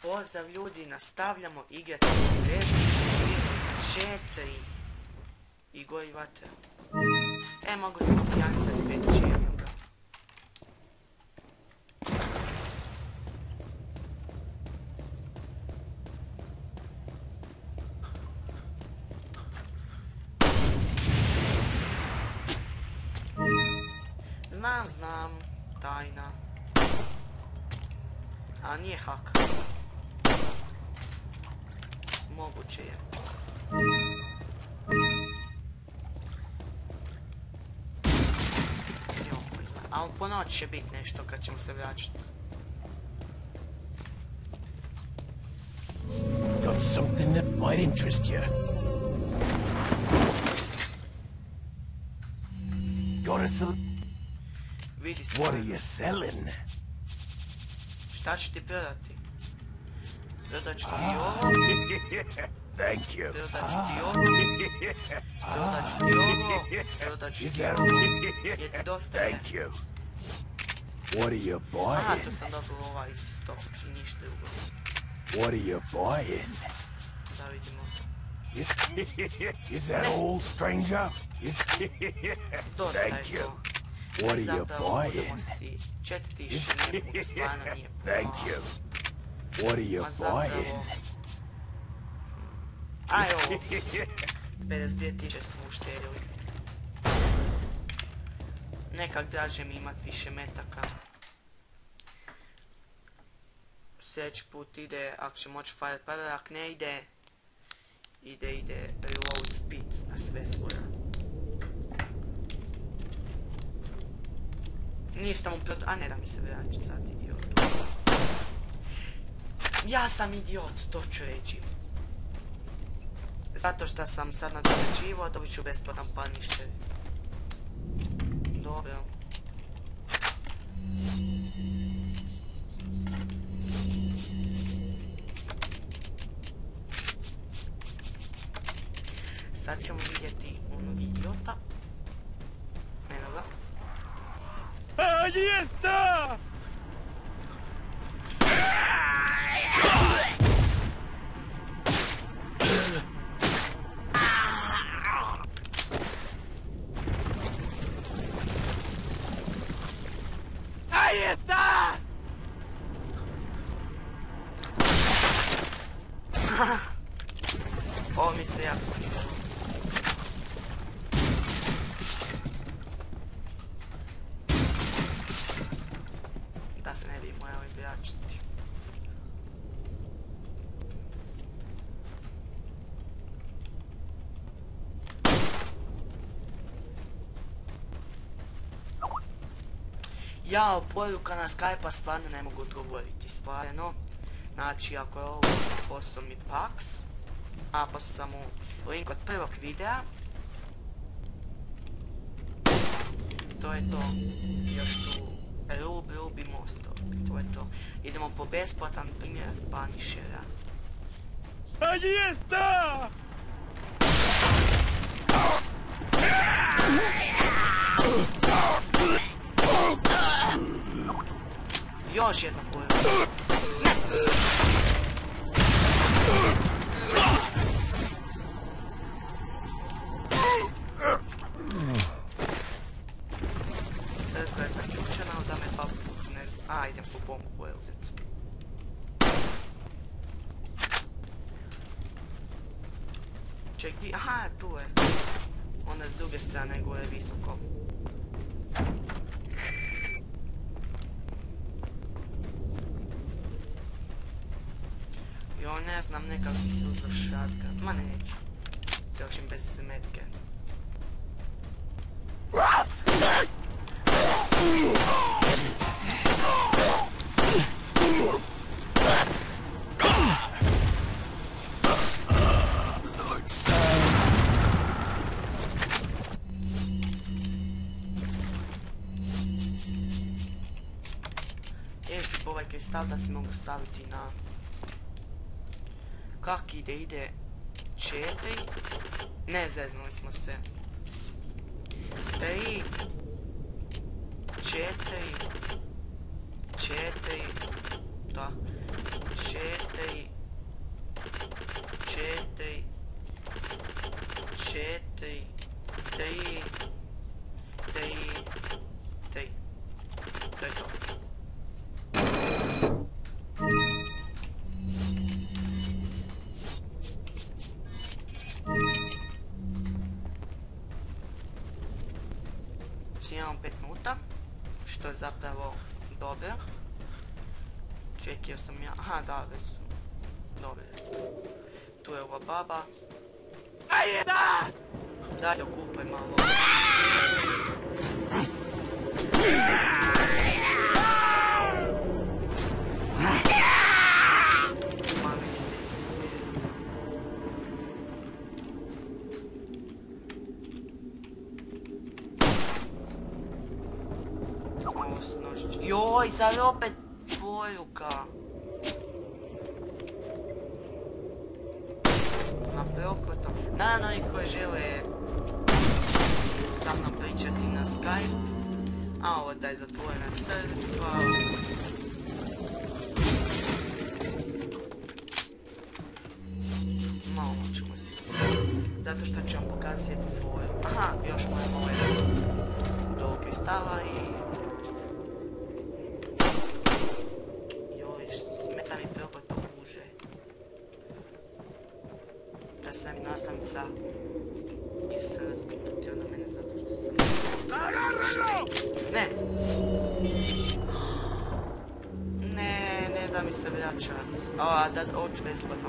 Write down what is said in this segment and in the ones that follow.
Pozdrav ljudi, nastavljamo igrati Resident Evil 4 i gori vatra. Mogu sam si Janca speti jednoga. Znam, tajna. A nije hak. Moguće je. A po noći će biti nešto kad ćemo se vraćati. Got something that might interest you. Got some. Vidi se. What are you selling? Šta ću ti prodati? Prodat ću ti ovo. Thank you. Prodat ću ti ovo. Prodat ću ti ovo. Prodat ću ti ovo. Je ti dosta je? Thank you. What are you Aha, buying? tu sam dobio ovaj stok i ništa drugo. What are you buying? Da vidimo. Is that all, stranger? Dosta je Thank you. to. What are you Zapravo buying? budemo si 4000 nije puno, stvarno nije puno. Thank you. What are you Ma zapravo... buying? Aj ovo, 52.000 smo uštedili. Nekak draže mi imat više metaka. Sljedeći put ide, ako će moći firepower, ako ne ide, ide reload speed na sve svoje. Niste mu a ne da mi se vraći sad, idiot. Ja sam idiot, to ću reći. Zato što sam sad nadorađivao, dobit ću besplatan Punisher. Dobro. Sad ćemo vidjeti onog idiota. Eno ga. ¡Allí está! ¡Ahí está! Ovo mi se jako sviđa. Da se ne bi morali vraćati. Jao, poruka na Skype-a stvarno ne mogu odgovoriti, stvarno. Znači, ako je ovo poslao mi Pax, a poslao sam mu link od prvog videa. To je to. Još tu Ruby mosto. To je to. Idemo po besplatan primjer Punishera. ¡Allí está! Još jedna poruka. Crkva je zaključena, da me pa pukne. A, idem se bombu preuzeti. Ček, di? Aha, tu je. Ona s druge strane gore visoko. Jo, ne znam, nekak bi se uzeo shotgun. Ma neću. Trošim bez metke. Jesi po ovaj kristal da se mogu staviti na... Kak ide 4. Ne, zeznuli smo se. 3. 4. 4. Da. 4. 4, 3. To je to. Imamo 5 minuta, što je zapravo dobro. Čekio sam ja, aha da, već su dobre. Tu je ova baba. Ahí está! Daj se okupaj malo. Mami se izgubio. Osnošć. Joj, sad opet poruka. Na prokleto. Naravno, oni koji žele sa mnom pričati na Skype. A ovo da je zatvorena crkva. Malo ćemo se. Zato što ću vam pokazati jednu foru. Aha, još moram ovaj do kristala i... Joj, smeta mi prokleto uže. Da sam nastavnica iz skripti onda mene zato što sam... ¡Agárralo! Ne! Ne da mi se vraćat. A, da, hoću besplatno.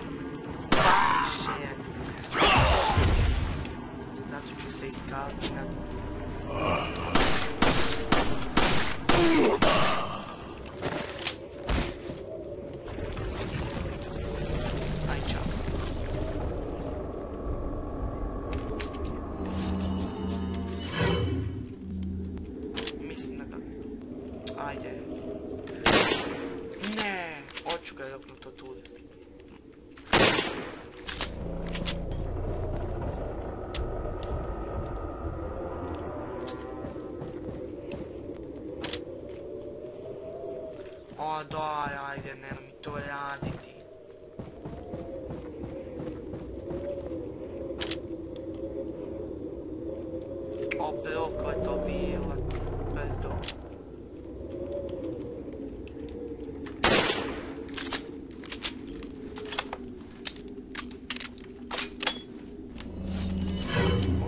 Više. Zato ću se iskavati na... Aj, čao. Mislim da ga... Ajde. Ne, hoću ga roknut od tude. O, daj, ajde, nemoj mi to raditi. O, broko je to bilo. Brdo.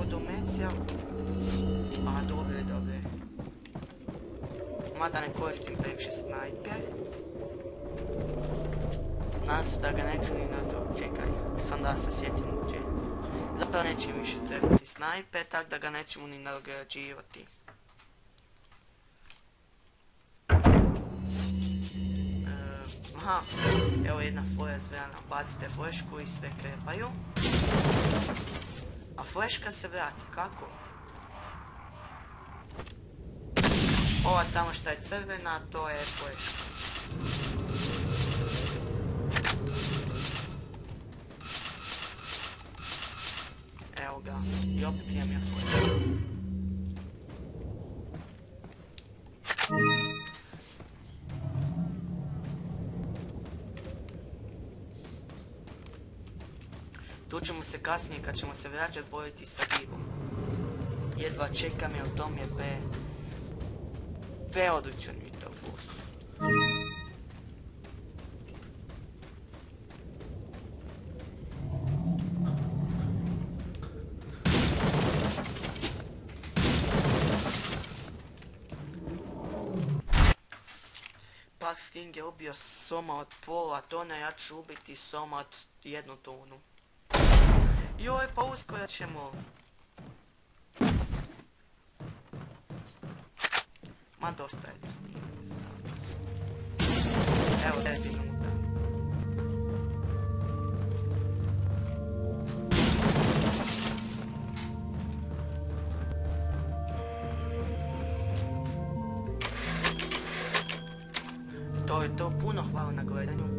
Odomecija. A, dobre. Mada ne koristim previše snajper. Nadam se da ga neću ni na to. Čekaj, sam da se sjetim uđe. Zapravo neće mi više trebati snajper, tako da ga nećemo ni nadograđivati. Aha, evo jedna fora zvrana. Bacite flešku i sve krepaju. A fleška se vrati, kako? Ova tamo šta je crvena, to je fleška. Evo ga, i opet imam ja flešku. Tu ćemo se kasnije, kad ćemo se vraćati, boriti sa divom. Jedva čekam jer to mi je preodličan mi to boss. Pax King je ubio Soma od pola tone, ja ću ubiti Soma od 1 tonu. Joj, pa uskoro ćemo. Ma dosta je da snimam. Evo 9 minuta. To je to, puno hvala na gledanju.